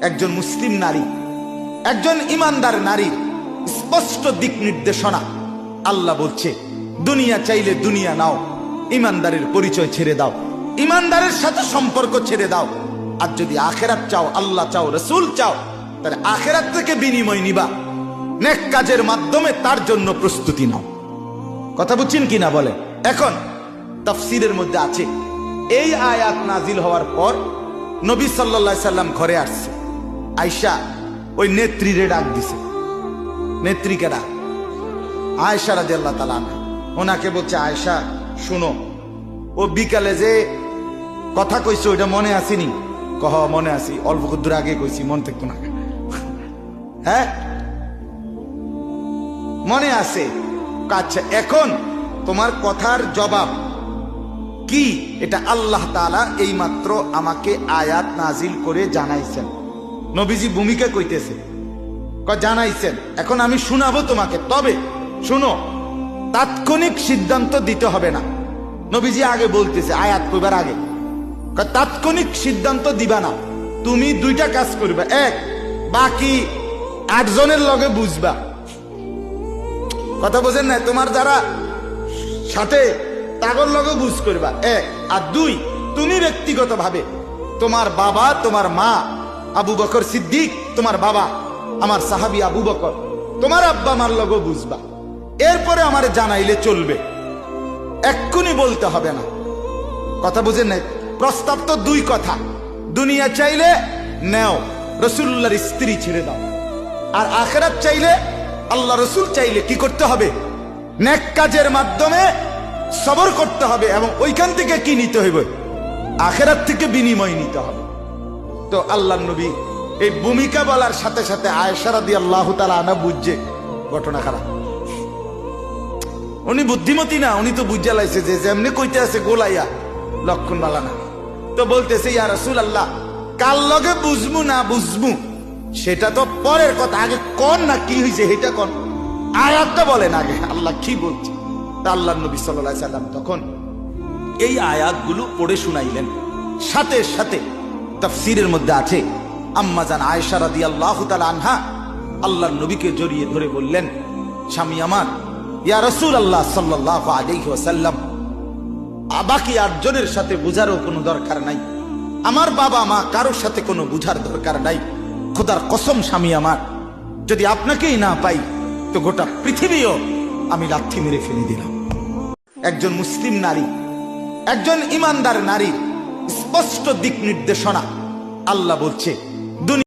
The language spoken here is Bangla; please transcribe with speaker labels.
Speaker 1: একজন মুসলিম নারী, একজন ইমানদার নারী স্পষ্ট দিক নির্দেশনা। আল্লাহ বলছে দুনিয়া চাইলে দুনিয়া নাও, ইমানদারের পরিচয় ছেড়ে দাও, ইমানদারের সাথে সম্পর্ক ছেড়ে দাও। আর যদি আখেরাত চাও, আল্লাহ চাও, রসুল চাও, তাহলে আখেরাত থেকে বিনিময় নিবা, নেক কাজের মাধ্যমে তার জন্য প্রস্তুতি নাও। কথা বুঝছেন কিনা বলে? এখন তাফসীরের মধ্যে আছে এই আয়াত নাজিল হওয়ার পর নবী সাল্লাল্লাহু আলাইহি সাল্লাম ঘরে আসছে। আয়েশা ওই নেত্রীরে ডাক দিছে। নেত্রীকে ডাক আয়েশা রাদিয়াল্লাহু তাআলা আনহা, ওনাকে বলছে আয়েশা শুনো, ও বিকালে যে কথা কইছে ওইটা মনে আসেনি? কহ মনে আসি, অল্প দূর আগে কইছি, মন থাকতো না? হ্যাঁ মনে আছে। আচ্ছা এখন তোমার কথার জবাব কি? এটা আল্লাহ তাআলা এই মাত্র আমাকে আয়াত নাজিল করে জানাইছেন। নবীজি ভূমিকা কইতেছে, জানাইছেন, এখন আমি শোনাবো তোমাকে, তবে শুনো তাৎক্ষণিক সিদ্ধান্ত দিতে হবে না। নবীজি আগে বলতেছে আয়াত কইবার আগে, তাৎক্ষণিক সিদ্ধান্ত দিবা না, তুমি দুইটা কাজ করবে। এক, বাকি 8 জনের লগে বুঝবা। কথা বোঝেন না? তোমার যারা সাথে তাগর লগে বুঝ করবা, এক। আর দুই, তুমি ব্যক্তিগত ভাবে তোমার বাবা, তোমার মা আবু বকর সিদ্দিক, তোমার বাবা আমার সাহাবী আবু বকর, তোমার আব্বা মার লগে বুঝবা। এরপরে আমারে জানাইলে চলবে, এক্ষুনি বলতে হবে না। কথা বুঝেন না? প্রস্তাব তো দুই কথা, দুনিয়া চাইলে নেও, রাসূলুল্লাহর স্ত্রী ছেড়ে দাও। আর আখিরাত চাইলে, আল্লাহ রসুল চাইলে কি করতে হবে? নেক কাজের মাধ্যমে সবর করতে হবে, এবং ওইখান থেকে কি নিতে হইবে? আখিরাত থেকে বিনিময় নিতে হবে। তো আল্লাহর নবী এই ভূমিকা বলার সাথে সাথে আয়েশা রাদিয়াল্লাহু তাআলা আনহা বুঝছে ঘটনা খারাপ। উনি বুদ্ধিমতী না, উনি তো বুঝা লাইছে যে যেমনি কইতে আছে গোলাইয়া লক্ষণ বালা না। তো বলতেছে ইয়া রাসূলুল্লাহ, কাল লগে বুঝমু না বুঝমু সেটা তো পরের কথা, আগে কোন না কি হয়েছে সেটা কোন, আয়াতটা বলেন আগে আল্লাহ কি বলছে। তা আল্লাহর নবী সাল্লাল্লাহু আলাইহি সাল্লাম তখন এই আয়াতগুলো পড়ে শুনাইলেন। সাথে সাথে তাফসীরের মধ্যে আছে আম্মা জান আয়েশা রাদিয়াল্লাহু তাআলা আনহা আল্লাহর নবীকে জড়িয়ে ধরে বললেন, স্বামী আমার, ইয়া রাসূলুল্লাহ সাল্লাল্লাহু আলাইহি ওয়াসাল্লাম, বাকি 8 জনের সাথে বুঝারও কোনো দরকার নাই, আমার বাবা মা কারোর সাথে কোনো বুঝার দরকার নাই। খোদার কসম স্বামী আমার, যদি আপনাকেই না পাই তো গোটা পৃথিবীও আমি লাথি মেরে ফেলে দিলাম। একজন মুসলিম নারী, একজন ইমানদার নারী স্পষ্ট দিক নির্দেশনা। আল্লাহ বলছে